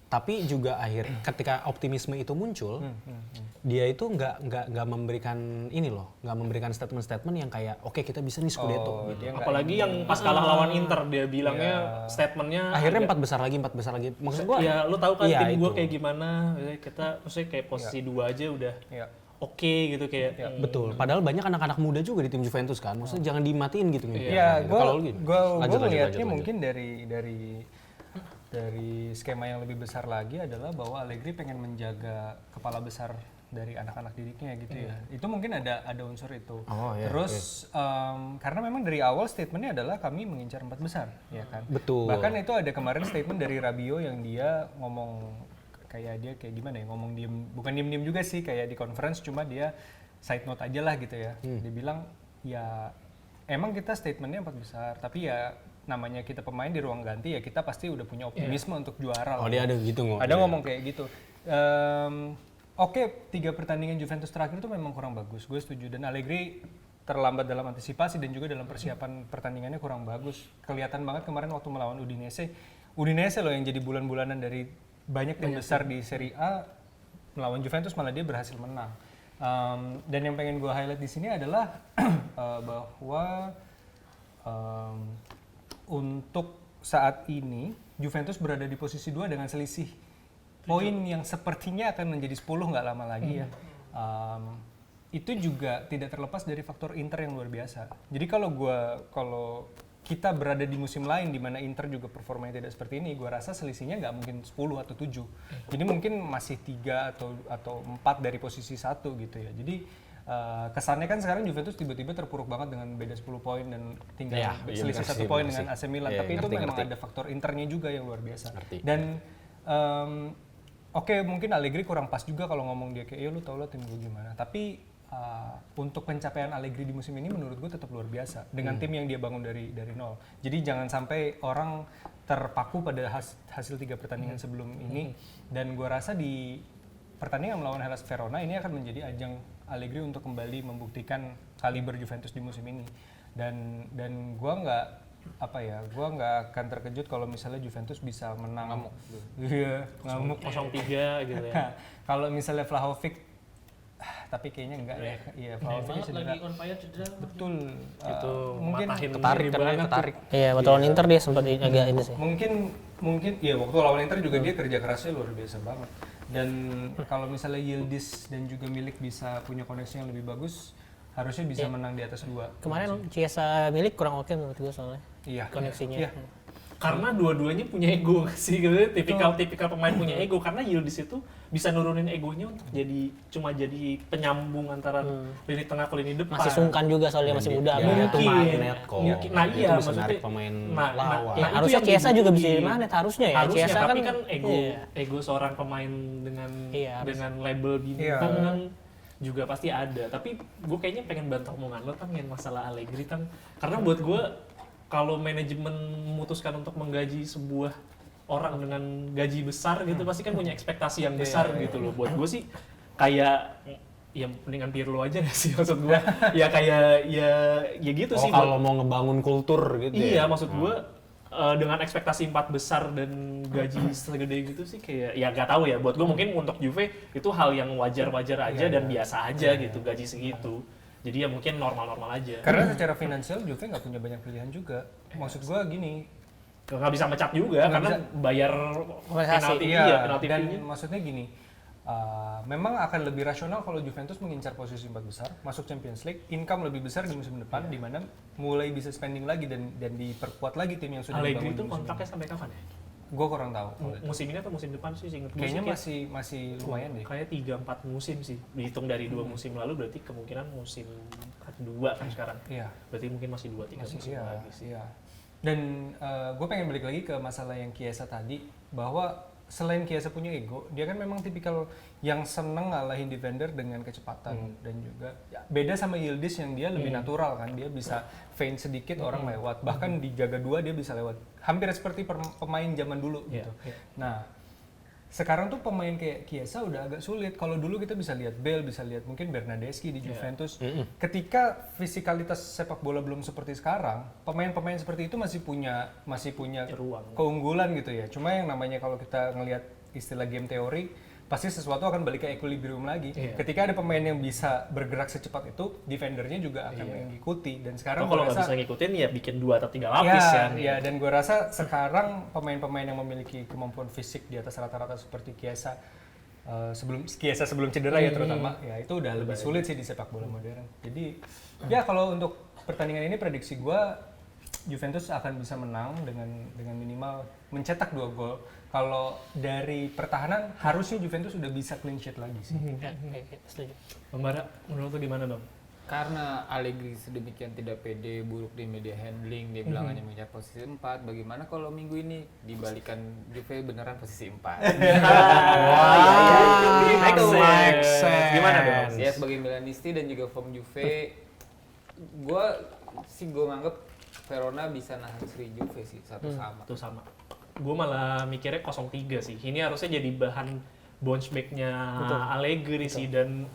Tapi juga ketika optimisme itu muncul, dia itu nggak memberikan ini loh, nggak memberikan statement-statement yang kayak oke kita bisa nih Scudetto gitu. Apalagi yang pas kalah lawan Inter dia bilangnya statementnya Akhirnya empat besar lagi. Maksud gue ya lu tahu kan iya, tim gue itu. kayak gimana, kita maksudnya kayak posisi 2 aja udah oke gitu kayak. Betul. Padahal banyak anak-anak muda juga di tim Juventus kan. Maksudnya jangan dimatiin gitu. Iya, Gitu. Kalau lu gitu. gue Lanjut, melihatnya lanjut. mungkin dari skema yang lebih besar lagi adalah bahwa Allegri pengen menjaga kepala besar dari anak-anak didiknya gitu ya. Itu mungkin ada unsur itu. Oh, iya, Terus karena memang dari awal statementnya adalah kami mengincar 4 besar, ya kan. Betul. Bahkan itu ada kemarin statement dari Rabiot yang dia ngomong kayak gimana ya, ngomong bukan diem juga sih, kayak di conference cuma dia side note aja lah gitu ya. Dia bilang ya emang kita statementnya 4 besar, tapi ya namanya kita pemain di ruang ganti ya kita pasti udah punya optimisme untuk juara. Oh dia ada gitu ngomong. Ada ngomong kayak gitu. Oke, 3 pertandingan Juventus terakhir itu memang kurang bagus, gue setuju. Dan Allegri terlambat dalam antisipasi dan juga dalam persiapan pertandingannya kurang bagus. Kelihatan banget kemarin waktu melawan Udinese. Udinese loh yang jadi bulan-bulanan dari banyak tim besar di Serie A, melawan Juventus malah dia berhasil menang. Dan yang pengen gue highlight di sini adalah bahwa untuk saat ini Juventus berada di posisi 2 dengan selisih poin yang sepertinya akan menjadi 10 nggak lama lagi ya. Itu juga tidak terlepas dari faktor Inter yang luar biasa. Jadi kalau kita berada di musim lain di mana Inter juga performanya tidak seperti ini, gue rasa selisihnya nggak mungkin 10 atau 7. Jadi mungkin masih 3 atau 4 dari posisi 1 gitu ya. Jadi kesannya kan sekarang Juventus tiba-tiba terpuruk banget dengan beda 10 poin dan tinggal selisih 1 poin dengan AC Milan. Tapi itu memang ada faktor Internya juga yang luar biasa. Dan oke, mungkin Allegri kurang pas juga kalau ngomong dia kayak, lu tau lah tim gue gimana. Tapi untuk pencapaian Allegri di musim ini menurut gue tetap luar biasa dengan tim yang dia bangun dari nol. Jadi jangan sampai orang terpaku pada hasil 3 pertandingan sebelum ini. Dan gue rasa di pertandingan melawan Hellas Verona ini akan menjadi ajang Allegri untuk kembali membuktikan kaliber Juventus di musim ini. Dan gue nggak akan terkejut kalau misalnya Juventus bisa menang. Iya, ngamuk 0-3 gitu ya. Kalau misalnya Vlahovic, tapi kayaknya enggak ya. Iya, Vlahovic banget cedera. lagi on fire cedera. Betul. Itu Mungkin matahin Ketarik diri kan banget tuh. ketarik. Iya, waktu lawan Inter dia sempat agak ini sih. mungkin ya waktu lawan Inter juga dia kerja kerasnya luar biasa banget. Dan kalau misalnya Yildiz dan juga Milik bisa punya koneksi yang lebih bagus, harusnya bisa menang di atas 2. Kemarin Chiesa Milik kurang oke menurut gue soalnya Iya. koneksinya. Iya. Karena dua-duanya punya ego sih, gitu. Tipikal pemain punya ego. Karena Yildiz itu bisa nurunin egonya untuk cuma jadi penyambung antara lini tengah ke lini depan. Masih sungkan juga soalnya masih muda. Ya, itu Mungkin. magnet kok. Mungkin. Nah, Itu iya, bisa maksudnya- narik pemain Nah, lawan. Ya, itu harusnya yang Chiesa juga bisa dibutuhin. jadi magnet harusnya ya. Harusnya, Chiesa tapi kan kan iya. ego seorang pemain dengan Iya, harus. dengan label bintang kan juga pasti ada. Tapi gue kayaknya pengen bantah omongan lo kan yang masalah Allegri kan. Karena buat gue kalau manajemen memutuskan untuk menggaji sebuah orang dengan gaji besar gitu pasti kan punya ekspektasi yang besar gitu loh. Buat gue sih kayak ya mendingan Pirlo aja gak sih maksud gue. Ya kayak ya gitu sih. Kalau mau ngebangun kultur gitu Iya, ya. maksud gue dengan ekspektasi 4 besar dan gaji segede gitu sih kayak ya gak tahu ya. Buat gue mungkin untuk Juve itu hal yang wajar-wajar aja dan biasa aja gitu gaji segitu. Jadi ya mungkin normal-normal aja. Karena secara finansial Juve nggak punya banyak pilihan juga. Maksud gue gini, Nggak bisa mecat juga karena bayar Kompensasi. penalti penalti dan fee-nya. maksudnya gini, memang akan lebih rasional kalau Juventus mengincar posisi 4 besar, masuk Champions League, income lebih besar di musim depan, di mana mulai bisa spending lagi dan diperkuat lagi tim yang sudah Allegri dibangun itu di musim kontraknya sampai kapan ya? Gue kurang tahu. Musim ini atau musim depan sih inget gue Kayaknya sih masih lumayan deh. kayak 3-4 musim sih. Dihitung dari 2 musim lalu berarti kemungkinan musim kedua kan sekarang. Iya. Berarti mungkin masih 2-3 Masih musim lagi sih. iya. Dan gue pengen balik lagi ke masalah yang Chiesa tadi, bahwa selain Chiesa punya ego, dia kan memang tipikal yang seneng ngalahin defender dengan kecepatan dan juga ya, beda sama Yildiz yang dia lebih natural kan, dia bisa feint sedikit orang lewat, bahkan dijaga 2 dia bisa lewat, hampir seperti pemain zaman dulu gitu. Nah sekarang tuh pemain kayak Chiesa udah agak sulit. Kalau dulu kita bisa lihat Bale, bisa lihat mungkin Bernardeschi di Juventus. Ketika fisikalitas sepak bola belum seperti sekarang, pemain-pemain seperti itu masih punya Ruang. keunggulan gitu ya. Cuma yang namanya kalau kita ngelihat istilah game teori, pasti sesuatu akan balik ke equilibrium lagi. Ketika ada pemain yang bisa bergerak secepat itu, defendernya juga akan mengikuti. Dan sekarang Kalau gua nggak rasa bisa ngikutin ya bikin 2 atau 3 lapis ya. ya, dan gue rasa sekarang pemain-pemain yang memiliki kemampuan fisik di atas rata-rata seperti Chiesa sebelum cedera ya terutama, ya itu udah lebih sulit sih di sepak bola modern. Jadi ya kalau untuk pertandingan ini prediksi gue Juventus akan bisa menang dengan minimal mencetak 2 gol. Kalau dari pertahanan harusnya Juventus sudah bisa clean sheet lagi sih. Ya, setuju. Bang Bara, menurut lu gimana Bang? Karena Allegri sedemikian tidak pede, buruk di media handling, dia bilang hanya mengejar posisi 4. Bagaimana kalau minggu ini dibalikan Juve beneran posisi 4? Make sense. Gimana dong? Ya sebagai Milanisti dan juga form Juve, gue sih gue nganggep Verona bisa nahan seri Juve sih, satu sama. Itu sama. Gue malah mikirnya 0-3 sih. Ini harusnya jadi bahan bounce back-nya Allegri sih, dan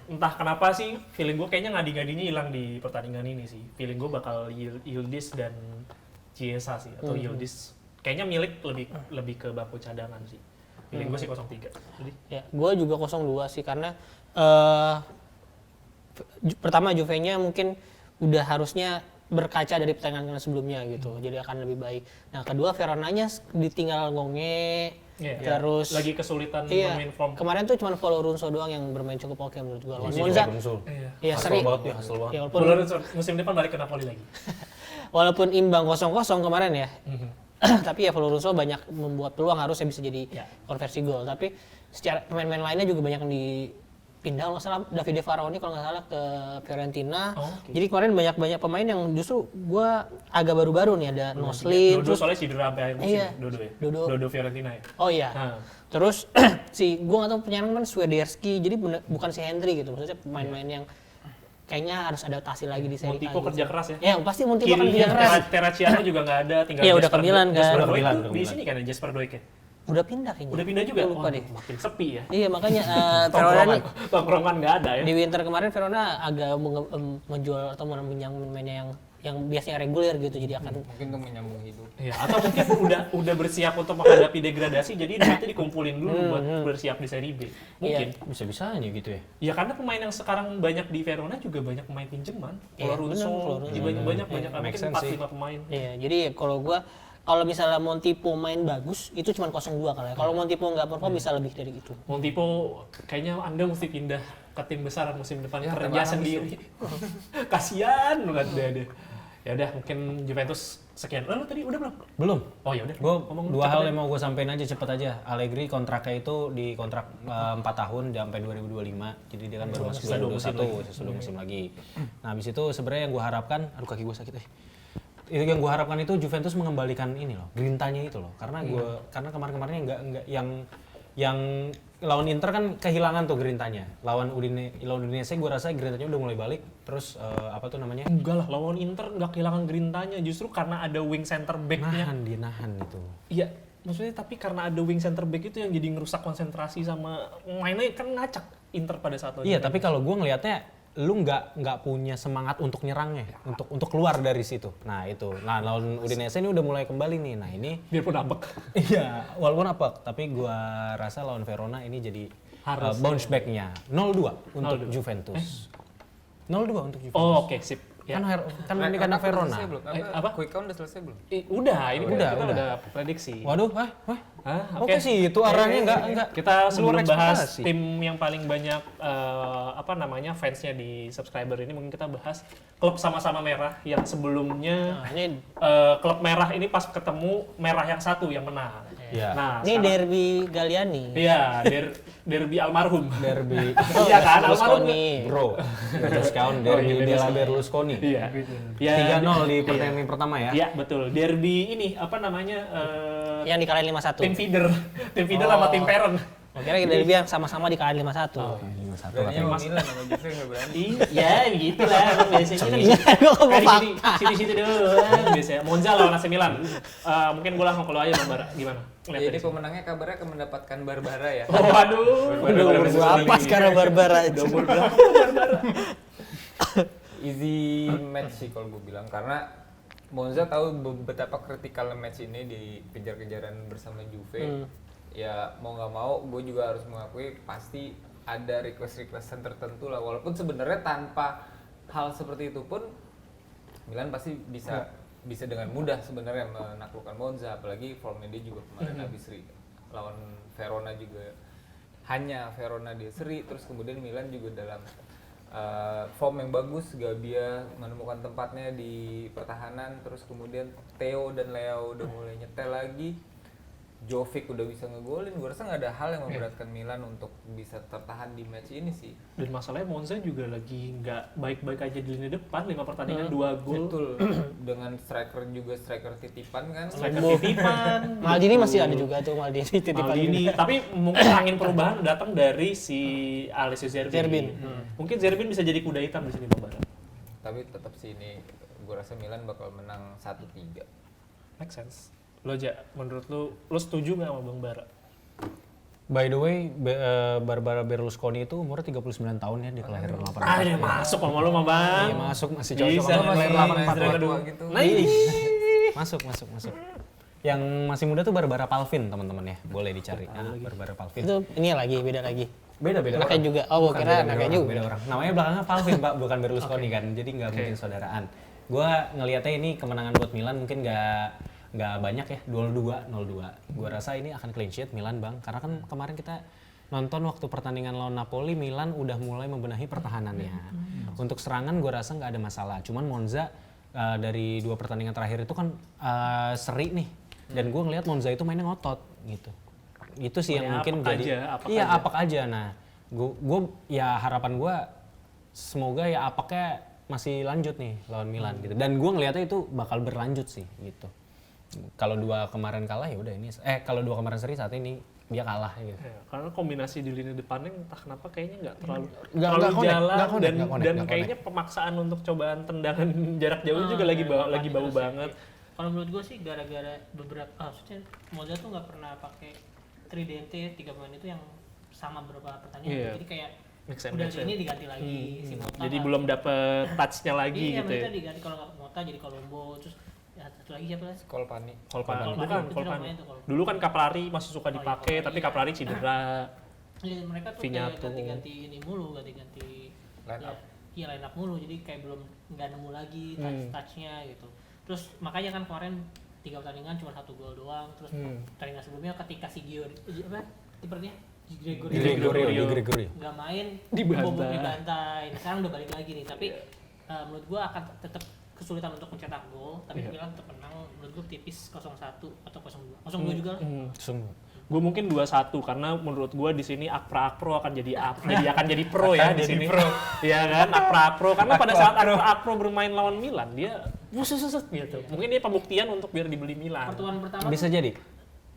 entah kenapa sih feeling gue kayaknya ngadi-ngadinya hilang di pertandingan ini sih. Feeling gue bakal Yildiz dan Chiesa sih, atau Yildiz kayaknya milik lebih ke bangku cadangan sih. Feeling gue sih 0-3. Jadi Ya, gue juga 0-2 sih karena pertama Juve-nya mungkin udah harusnya berkaca dari pertandingan sebelumnya gitu, jadi akan lebih baik. Nah, kedua Veronanya ditinggal Ngonge, terus lagi kesulitan iya, bermain form. kemarin tuh cuma Valorunso doang yang bermain cukup oke menurut gue. Lawan Iya, Monza, Iya. ya seri. banget ya, hasil banget. Ya, walaupun Musim depan balik ke Napoli lagi. walaupun imbang 0-0 kemarin ya, tapi ya Valorunso banyak membuat peluang, harusnya bisa jadi konversi gol. Tapi secara pemain-pemain lainnya juga banyak yang dipindah, nggak salah Davide Faraoni kalau nggak salah ke Fiorentina. Jadi kemarin banyak pemain yang justru gue agak baru-baru nih, ada Noslin. Dodo soalnya cedera sampai akhir musim. Iya. Dodo ya. Dodo. Dodo Fiorentina ya. Oh iya. Nah. Terus gue nggak tahu penyerang kan Swederski, jadi bukan si Hendry gitu. Maksudnya pemain-pemain yang kayaknya harus adaptasi lagi di Serie A. Montippo kerja gitu. keras ya. Ya pasti Montippo kan kerja Kirinya keras. Terraciano juga nggak ada, tinggal Iya, udah ke Milan kan. Jasper Udah ke Doik Milan, tuh udah ke di Milan. sini kan ya, Jasper Doik ya. Udah pindah kayaknya. Udah pindah juga. Gua lupa Wah, deh. makin sepi ya. Iya, makanya Verona nih Tongkrongan nggak ada ya. di winter kemarin Verona agak menjual atau meminjam pemainnya yang biasanya reguler gitu, jadi akan Mungkin untuk menyambung hidup. Iya, atau mungkin udah bersiap untuk menghadapi degradasi, jadi nanti dikumpulin dulu buat bersiap di Serie B. Mungkin. Bisa-bisanya gitu ya. Ya karena pemain yang sekarang banyak di Verona juga banyak pemain pinjaman. Iya, Valorunso, bener, banyak Make mungkin sense 4-5 pemain. iya. Jadi kalau misalnya Montippo main bagus itu cuma 0-2 kalau ya. Kalau Montippo nggak perform bisa lebih dari itu. Montippo kayaknya Anda mesti pindah ke tim besar musim depan, Ya, kerja teman sendiri. Kasian banget dia. Ya udah, mungkin Juventus sekian. Lalu tadi udah belum? Belum. Oh ya udah. Gue Ngomong dua cepet hal aja. yang mau gue sampein aja cepet aja. Allegri kontraknya itu di kontrak 4 tahun sampai 2025. Jadi dia kan baru masuk sisa 2 musim 2021, sisa 2 musim lagi. Nah, habis itu sebenarnya yang gue harapkan, aduh kaki gue sakit itu yang gue harapkan itu Juventus mengembalikan ini loh, grintanya itu loh. Karena karena kemarin-kemarinnya enggak yang lawan Inter kan kehilangan tuh grintanya. Lawan Udinese gue rasa grintanya udah mulai balik. Terus apa tuh namanya? Enggak lah, lawan Inter nggak kehilangan grintanya, justru karena ada wing center back-nya. Nahan itu. Iya, maksudnya tapi karena ada wing center back itu yang jadi ngerusak konsentrasi sama mainnya kan ngacak Inter pada saat itu. Iya, tapi kalau gue ngelihatnya lu nggak punya semangat untuk nyerangnya, untuk keluar dari situ. Nah itu, lawan Udinese ini udah mulai kembali nih. Nah ini, biarpun ambek. iya, walaupun apa, tapi gue rasa lawan Verona ini jadi Harus bounce back-nya 0-2 untuk Juventus. 0-2 untuk Juventus. Oh oke, sip. Ya. Kan ini karena Verona. Selesai belum? Apa? Quick count udah selesai belum? Udah, ini Udah, kita udah. udah prediksi. Waduh, Hah, oke sih, itu arahnya nggak. Kita sebelum luar bahas ekspektasi. tim yang paling banyak fansnya di subscriber ini, mungkin kita bahas klub sama-sama merah yang sebelumnya Nah, ini klub merah ini pas ketemu merah yang satu yang menang. Iya. Nah, ini sekarang- derby Galliani. Iya, derby almarhum. Derby Iya kan, almarhum. Berlusconi. Bro, discount Derby iya, della Berlusconi. Iya. Ya, 3-0 di pertandingan pertama ya. Iya, betul. Derby ini apa namanya? Yang dikalahin 5-1. Tim feeder. Tim feeder sama tim parent. Kira derby yang sama-sama dikalahin 5-1. Berarti sama Milan sama Juve nggak berani. Iya, begitulah. Biasanya kan Gua ngomong kayak sini doang biasanya. Monza lawan AC Milan. Mungkin gue langsung ke lo aja, Bang Bara. Gimana? Lihat Jadi dari sini. pemenangnya kabarnya akan mendapatkan Barbara ya. Oh, waduh. Nomor berapa sekarang Barbara itu? Easy match sih kalau gue bilang, karena Monza tahu betapa kritikal match ini di kejar-kejaran bersama Juve. Ya mau nggak mau gue juga harus mengakui pasti ada request-requestan tertentu lah, walaupun sebenarnya tanpa hal seperti itu pun Milan pasti bisa dengan mudah sebenarnya menaklukkan Monza, apalagi formnya dia juga kemarin habis seri lawan Verona juga, hanya Verona dia seri, terus kemudian Milan juga dalam form yang bagus, Gabbia menemukan tempatnya di pertahanan, terus kemudian Theo dan Leo udah mulai nyetel lagi, Jovic udah bisa ngegolin. Gue rasa nggak ada hal yang memberatkan Milan untuk bisa tertahan di match ini sih. Dan masalahnya Monza juga lagi nggak baik-baik aja di lini depan, 5 pertandingan 2 gol. Betul. Dengan striker titipan kan. Striker titipan. Maldini masih ada juga tuh, Maldini titipan. Maldini, tapi mungkin angin perubahan datang dari si Alessio Zerbin. Zerbin. Mungkin Zerbin bisa jadi kuda hitam di sini, Bang Bara. Tapi tetap sih ini gue rasa Milan bakal menang 1-3. Make sense. Lo menurut lo setuju nggak sama Bang Bara? By the way, Barbara Berlusconi itu umurnya 39 tahun ya, dia kelahiran 84. Ah, dia masuk sama lo mah Bang. Iya masuk, masih cocok. Bisa, sama masih kelahiran lama 84 gitu. Nah, Masuk. Yang masih muda tuh Barbara Palvin teman-teman ya, boleh dicari. Barbara Palvin. Itu ini beda lagi. Beda Anaknya orang. juga. Oh, Bukan, kira beda anaknya orang, juga. beda orang. Namanya belakangnya Palvin Pak, bukan Berlusconi kan, jadi nggak mungkin saudaraan. Gua ngelihatnya ini kemenangan buat Milan mungkin nggak banyak ya, 0-2. Gua rasa ini akan clean sheet Milan Bang, karena kan kemarin kita nonton waktu pertandingan lawan Napoli, Milan udah mulai membenahi pertahanannya. Untuk serangan gue rasa nggak ada masalah. Cuman Monza dari 2 pertandingan terakhir itu kan seri nih. Dan gue ngelihat Monza itu mainnya ngotot gitu. Itu sih yang mungkin jadi. Apak aja. Nah, gue ya harapan gue semoga ya apaknya masih lanjut nih lawan Milan gitu. Dan gue ngelihatnya itu bakal berlanjut sih gitu. Kalau 2 kemarin kalah ya udah ini. Kalau 2 kemarin seri saat ini dia kalah gitu. Ya, karena kombinasi di lini depannya entah kenapa kayaknya nggak terlalu Nggak connect, dan kayaknya pemaksaan untuk cobaan tendangan jarak jauh juga lagi bau banget. Kalau menurut gue sih gara-gara beberapa maksudnya Monza tuh nggak pernah pakai tridente 3 pemain itu yang sama beberapa pertandingan. Iya. Jadi kayak Make sense, udah make sense. ini diganti lagi si Mota. Jadi belum dapet touch-nya lagi iya, gitu ya. mereka diganti kalau nggak Mota jadi Colombo, terus ya satu lagi siapa lagi? Kolpani. Kolpani. Kolpani. Bukan, Itu Kolpani. namanya tuh, Kolpani. Dulu kan Caprari masih suka dipakai, Kolpani, tapi iya. Caprari cedera. Iya, mereka tuh kayak Vignato. ganti-ganti ini mulu, ganti-ganti Line up. Iya, line up mulu, jadi kayak belum nggak nemu lagi touch-nya gitu. Terus makanya kan kemarin 3 pertandingan cuma 1 gol doang, terus pertandingan sebelumnya ketika si Gio sepertinya Gregorio. nggak main, Dibantai. dibantai. Nah, sekarang udah balik lagi nih, tapi menurut gua akan tetap kesulitan untuk mencetak gol, tapi Milan tetap menang. Menurut gua tipis 0-1 atau 0-2. 0-2 juga lah. Gue mungkin 2-1 karena menurut gue di sini Akpro akan jadi akan jadi pro ya di sini. Iya kan, Akpro karena pada saat Akpro bermain lawan Milan dia buset gitu. Mungkin dia pembuktian untuk biar dibeli Milan. Pertemuan pertama Bisa jadi.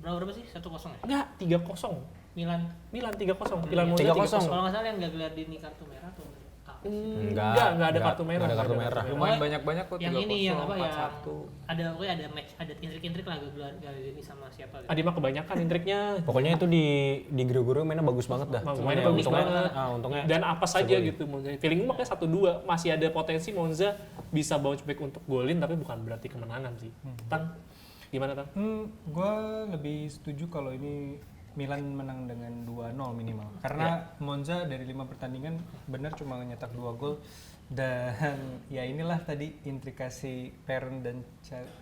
berapa sih? 1-0 ya? Enggak, 3-0. Milan 3-0. Milan Monza 3-0. kalau nggak salah yang nggak gelar di kartu merah tuh apa sih? Enggak ada kartu merah. Nggak ada kartu merah. Lumayan banyak-banyak kok, Yang ini yang apa yang 4-1. ada match, ada intrik-intrik lah gelar ini sama siapa gitu. Adi mah kebanyakan intriknya. Pokoknya itu di Gregorio mainnya bagus banget dah. Cuman Mainnya ya bagus untungnya- banget. untungnya Dan apa saja gitu Monza. Feeling gue makanya 1-2 masih ada potensi Monza bisa bounce back untuk golin tapi bukan berarti kemenangan sih. Tang, gimana Tang? Gue lebih setuju kalau ini Milan menang dengan 2-0 minimal. Karena Monza dari 5 pertandingan benar cuma nyetak 2 gol. Dan ya inilah tadi intrikasi parent dan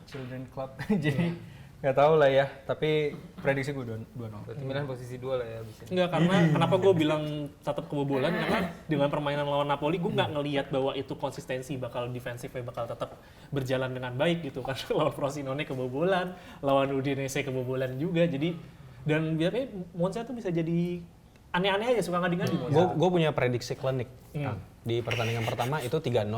children club. Jadi nggak tahu lah ya. Tapi prediksi gue 2-0. Berarti Milan posisi 2 lah ya abis ini. Enggak, karena kenapa gue bilang tetap kebobolan karena dengan permainan lawan Napoli gue nggak ngelihat bahwa itu konsistensi bakal defensifnya bakal tetap berjalan dengan baik gitu. Karena lawan Frosinone kebobolan, lawan Udinese kebobolan juga. Jadi dan biasanya Monza tuh bisa jadi aneh-aneh aja, suka ngadi-ngadi Monza. gue punya prediksi klinik. Kang. Di pertandingan pertama itu 3-0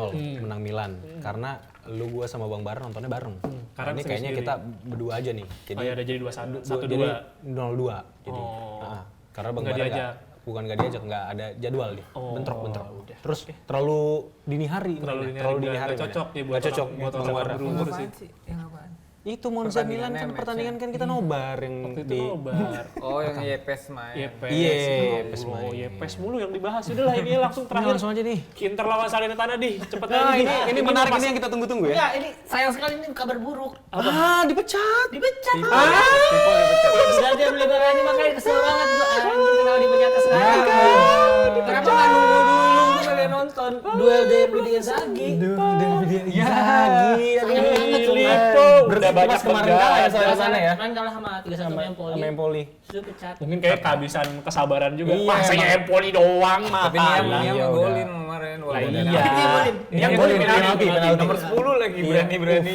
menang Milan. Karena lu gua sama Bang Bar nontonnya bareng. Karena Ini kayaknya sendiri. kita berdua aja nih. Jadi Oh ya udah jadi 2-1, jadi 1-2. 0-2. Jadi Oh. karena Bang Nggak Bara diajak. bukan gak diajak, nggak ada jadwal nih. Oh, Bentrok. udah. Terus terlalu dini hari. Terlalu dini hari. Nggak cocok ya buat Nggak cocok orang- buat Bang orang Bara. berumur sih. Itu Monza Milan Pertandingannya, kan match-nya. pertandingan kan kita nobar yang Waktu itu di nobar. Oh yang Yepes main. Yepes. Iya, Oh, Yepes main. Yepes mulu yang dibahas. Udahlah ini langsung Ini terakhir. langsung aja nih. Inter lawan Salernitana di cepet Nah, aja. ini menarik ini yang kita tunggu-tunggu ya. Ya, ini sayang sekali ini kabar buruk. Dipecat. Dipecat. Tipe dipecat. Sudah jam 5 hari makanya kesel banget gua. Anjir kenapa dipecat sekarang? Kenapa nggak nunggu dulu gua kalian nonton duel derby di Inzaghi? Filippo udah banyak kemarin kalah ya sana ya. Kemarin kalah sama 3-1 sama Empoli. Sama Empoli. Sudah pecat. Mungkin kayak kehabisan kesabaran juga. Iya, Masanya emang. Empoli doang mah. Tapi Niam Iya, ngegolin kemarin. walaupun iya. ada- Dia golin, golin penalti. Nomor 10 lagi berani-berani.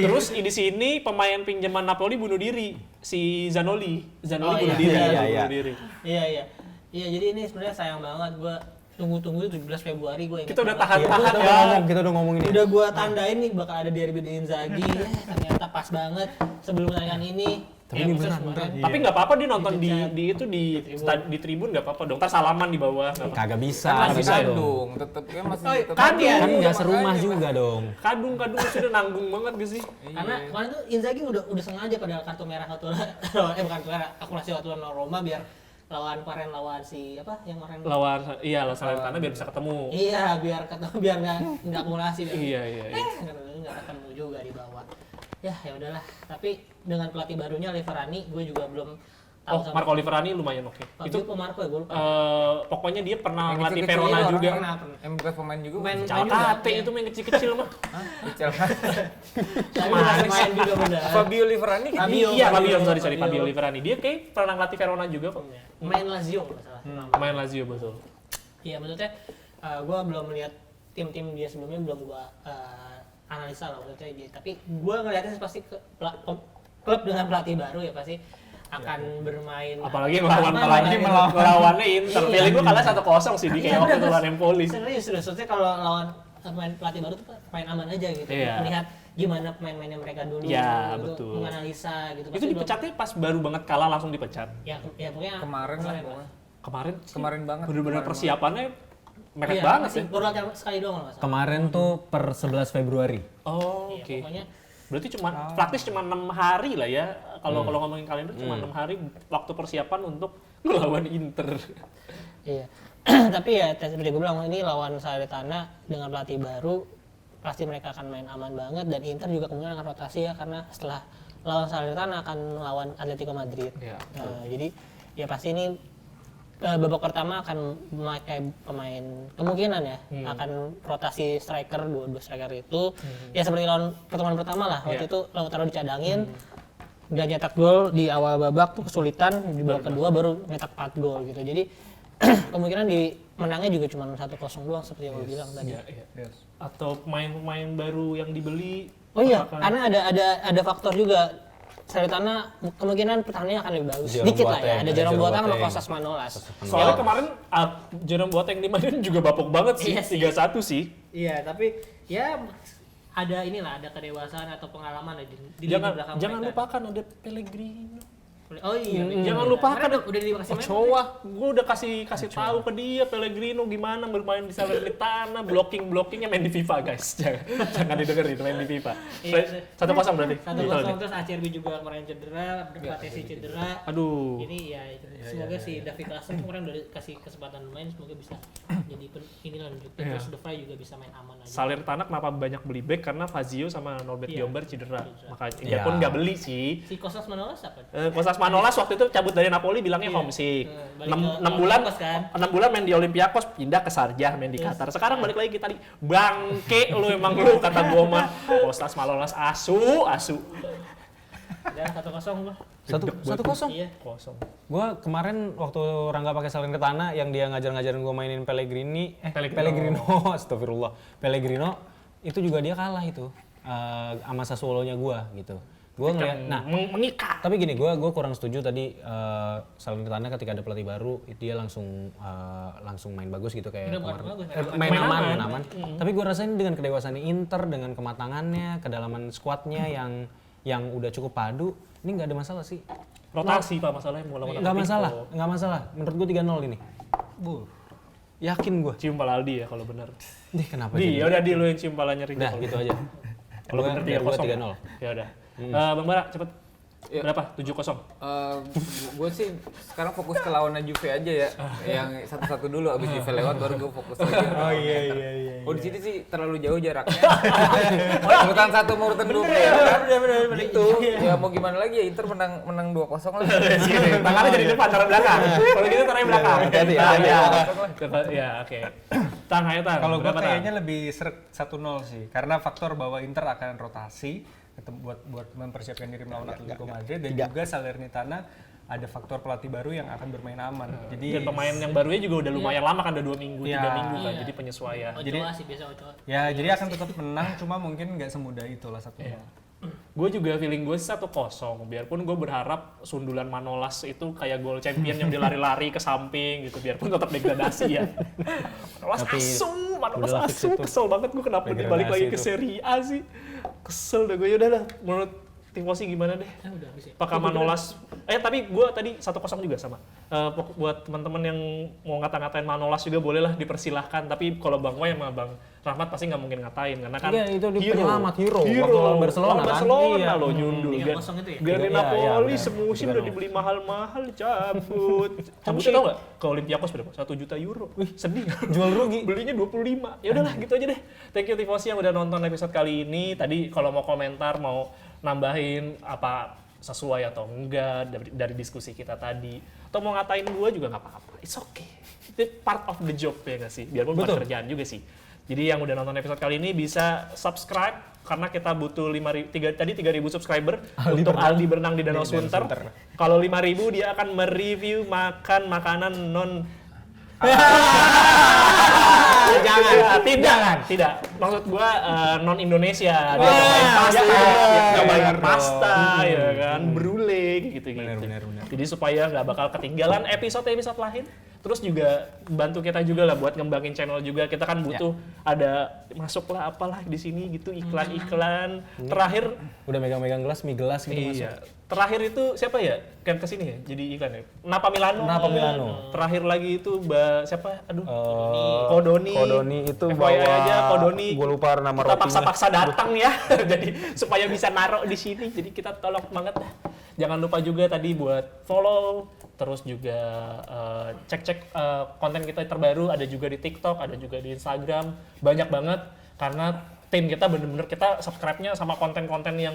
Terus di sini pemain pinjaman Napoli bunuh diri, si Zanoli. Zanoli Oh, bunuh iya. diri. Iya, iya. Bunuh diri. Iya, jadi ini sebenarnya sayang banget gua tunggu-tunggu 17 Februari gua ingat Kita udah banget. tahan-tahan Kita udah ngomong ini. Udah gua tandain nih bakal ada derby di Inzaghi. Ternyata pas banget sebelum pertandingan ini Tapi ini beneran. Tapi nggak apa-apa dia nonton di tribun nggak apa-apa dong. Ntar salaman di bawah. Nggak apa-apa. Kagak bisa. Masih bisa dong. Kadung, tetep kan masih tetep Kadung. Kan nggak serumah juga dong. Kadung sudah nanggung banget gak sih? Karena kemarin tuh Inzaghi udah sengaja pada kartu merah satu bukan kartu merah, akumulasi waktu lawan Roma biar lawan kemarin lawan si apa yang kemarin Lawan Salernitana biar bisa ketemu. iya biar ketemu biar nggak akumulasi biar Iya. nggak ketemu juga di bawah ya udahlah. Tapi dengan pelatih barunya Liverani gue juga belum tahu Oh, Marco Liverani lumayan oke. itu Marco ya gue lupa. Pokoknya dia pernah Yang ngelatih kecil-kecil Verona orang juga. pernah. Yang bekas pemain juga. Main Cal juga. Kate itu main kecil-kecil mah. Kecil kan. Tapi masih main juga benar. Fabio Liverani kan. Fabio, Fabio Liverani. Dia kayak pernah ngelatih Verona juga kok. Main Lazio kalau nggak salah. Main Lazio betul. Iya maksudnya gue belum melihat tim-tim dia sebelumnya belum gue analisa lah maksudnya dia. Tapi gue ngeliatnya pasti klub dengan pelatih baru ya pasti akan bermain. Apalagi melawannya Inter. Iya. Feeling gue kalah 1-0 sih di kayak waktu itu lawan Empoli. Serius maksudnya kalau lawan pemain pelatih baru tuh main aman aja gitu. Iya. Melihat gimana pemain-mainnya mereka dulu. Iya, gitu, betul. menganalisa gitu. Itu dipecatnya pas baru banget kalah langsung dipecat. Ya pokoknya Kemarin lah. pokoknya. Kemarin banget. Bener-bener persiapannya mepet Iya, banget masih sih. baru latihan sekali doang kalau nggak salah. Kemarin tuh per 11 Februari. Oh, Iya, oke. pokoknya Berarti praktis cuma 6 hari lah ya. Kalau ngomongin kalender cuma 6 hari waktu persiapan untuk melawan Inter. iya. Tapi ya seperti gue bilang ini lawan Salernitana dengan pelatih baru pasti mereka akan main aman banget dan Inter juga kemungkinan akan rotasi ya karena setelah lawan Salernitana akan lawan Atletico Madrid. Iya, Jadi ya pasti ini babak pertama akan memakai pemain kemungkinan ya akan rotasi striker dua striker itu ya seperti lawan pertemuan pertama lah waktu itu Lautaro dicadangin udah nyetak gol di awal babak tuh kesulitan di babak kedua baru nyetak 4 gol gitu jadi kemungkinan di menangnya juga cuma 1-0 doang seperti yang lo bilang tadi. Iya. Atau pemain-pemain baru yang dibeli. Oh iya, apakah- karena ada faktor juga. Salernitana kemungkinan pertahanannya akan lebih bagus. Jerome Sedikit lah ya, Boateng, ada Jerome Boateng sama Boateng. Kostas Manolas. Soalnya kemarin Jerome Boateng dimainin juga bapuk banget sih, Iya sih. 3-1 sih. Iya, tapi ya ada inilah, ada kedewasaan atau pengalaman lah di belakang Jangan mereka. lupakan ada Pellegrino. Oh iya, Jangan lupakan Karena udah dikasih main. Ochoa, gue udah kasih tahu ke dia Pellegrino gimana bermain di Salernitana, blockingnya main di FIFA guys. Jangan didengerin main di FIFA. Iya. 1-0 berarti. 1-0 terus Acerbi juga kemarin cedera, Patesi cedera. Aduh. Ini ya semoga si David Klassen kemarin udah dikasih kesempatan main semoga bisa jadi inilah nunjukin terus De Vrij juga bisa main aman aja. Salernitana kenapa banyak beli back karena Fazio sama Norbert Iya. Diombar cedera. Makanya Iya. dia pun nggak beli sih. Si Kostas Manolas apa? Kostas Manolas waktu itu cabut dari Napoli bilangnya homesick. Balik 6 ke bulan Olympiakos kan? 6 bulan main di Olympiakos, pindah ke Sharjah main di Qatar. Sekarang balik lagi tadi. Bangke lu emang lu kata gua mah. Kostas Manolas asu. Dan 1-0 gua. 1-0. Iya. Kosong. Gue kemarin waktu Rangga pakai Salernitana yang dia ngajarin gue mainin Pellegrino, astagfirullah. Pellegrino itu juga dia kalah itu sama Sassuolo-nya gue gitu. Gue ngeliat, nah mengikat. tapi gini, gue kurang setuju tadi Salernitana ketika ada pelatih baru dia langsung main bagus gitu kayak Udah bukan kemarin. bagus, Main aman. Tapi gue rasain dengan kedewasaan Inter, dengan kematangannya, kedalaman skuadnya yang udah cukup padu, ini nggak ada masalah sih. Rotasi Pak masalahnya mau lawan Nggak masalah. Menurut gue 3-0 ini. Yakin gue. Cium Palaldi ya kalau benar. Dih, kenapa Ya udah di lu yang cium palanya Rico. Udah, gitu aja. Kalau benar Gue 3-0. Ya udah. Bang Bara cepet. Ya. Berapa? 7-0. Gue sih sekarang fokus ke lawannya Juve aja ya. Yang satu-satu dulu abis Juve lewat baru gue fokus lagi. Oh iya. Oh di sini sih terlalu jauh jaraknya. Urutan 1 sama urutan 2 ya kan? Gitu. Ya mau gimana lagi ya Inter menang 2-0 lah. Tangannya jadi depan, taruh belakang. Kalau gitu taruh belakang. Hati-hati, Ya, oke. Tang, ayo Tang. Kalau gue Berapa, Tang? kayaknya lebih seret 1-0 sih, karena faktor bahwa Inter akan rotasi buat mempersiapkan diri melawan Atletico Madrid dan juga Salernitana ada faktor pelatih baru yang akan bermain aman. Jadi Dan pemain yang barunya juga udah lumayan lama kan, udah 2 minggu, 3 Iya. minggu kan, Iya. jadi penyesuaian. Ochoa sih biasa Ochoa. ya jadi akan tetap menang, cuma mungkin nggak semudah itulah 1-0. Gue juga feeling gue 1-0, biarpun gue berharap sundulan Manolas itu kayak gol champion yang dia lari-lari ke samping gitu, biarpun tetap degradasi ya. Manolas Tapi udahlah fix asu, itu. kesel banget gue kenapa Degradasi dibalik lagi ke itu. Serie A sih. Kesel deh gue, yaudah lah, menurut Tifosi gimana deh? Udah habis ya. Apakah Manolas? Tapi gue tadi 1-0 juga sama. Buat teman-teman yang mau ngata-ngatain Manolas juga bolehlah dipersilahkan. Tapi kalau Bang Wai sama Bang Rahmat pasti nggak mungkin ngatain karena kan Iya, itu di penyelamat hero. Waktu lawan Barcelona kan? Barcelona Iya. lo nyundul. 3-0 itu ya? Gak Iya, Napoli iya, semusim benar. udah dibeli mahal-mahal cabut. Cabutnya tau nggak? Ke Olympiakos berapa? 1 juta euro. Sedih. Jual rugi. Belinya 25. Ya udahlah gitu aja deh. Thank you Tifosi yang udah nonton episode kali ini. Tadi kalau mau komentar, mau nambahin apa sesuai atau enggak dari diskusi kita tadi, atau mau ngatain gua juga nggak apa-apa. It's okay. Itu part of the job ya nggak sih? Biarpun bukan kerjaan juga sih. Jadi yang udah nonton episode kali ini bisa subscribe karena kita butuh 3.000 subscriber untuk Aldi berenang di Danau Sunter. Kalau 5.000 dia akan mereview makanan non tidak. Maksud gua non Indonesia. Dia nyobain pasta, ya kan, brulee gitu. Benar. Jadi supaya nggak bakal ketinggalan episode lain. Terus juga bantu kita juga lah buat ngembangin channel juga. Kita kan butuh ada masuklah apalah di sini gitu iklan-iklan. Terakhir Udah megang-megang gelas, mie gelas gitu iya. Terakhir itu siapa ya? Kan kesini ya, jadi iklan ya. Napa Milano. Terakhir lagi itu siapa? Aduh. Kodoni. Kodoni itu FYI bawa aja Kodoni. Gue lupa nama Kita rotinya. paksa-paksa datang ya. Jadi supaya bisa naruh di sini. Jadi kita tolong banget dah. Jangan lupa juga tadi buat follow, terus juga cek-cek konten kita terbaru, ada juga di TikTok, ada juga di Instagram. Banyak banget karena tim kita bener-bener kita subscribe-nya sama konten-konten yang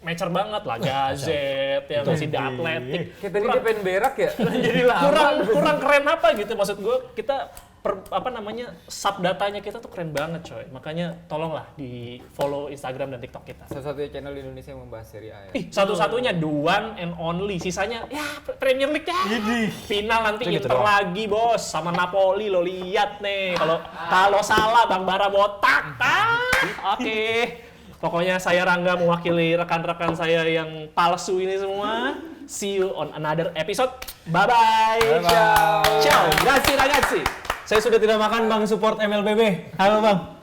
mature banget lah, Gazette, yang masih di Atletik. Kita tadi dia pengen berak ya? Jadi kurang keren apa gitu, maksud gue kita sub datanya kita tuh keren banget coy. Makanya tolonglah di follow Instagram dan TikTok kita. Satu-satunya channel di Indonesia yang membahas Serie A ya. Satu-satunya, the one and only. Sisanya ya Premier League ya. Final nanti Gitu Inter doang. lagi bos sama Napoli lo lihat nih. Kalau salah Bang Bara botak. Oke. Pokoknya saya Rangga mewakili rekan-rekan saya yang palsu ini semua. See you on another episode. Bye-bye. Ciao. Grazie ragazzi. Saya sudah tidak makan Bang support MLBB. Halo Bang.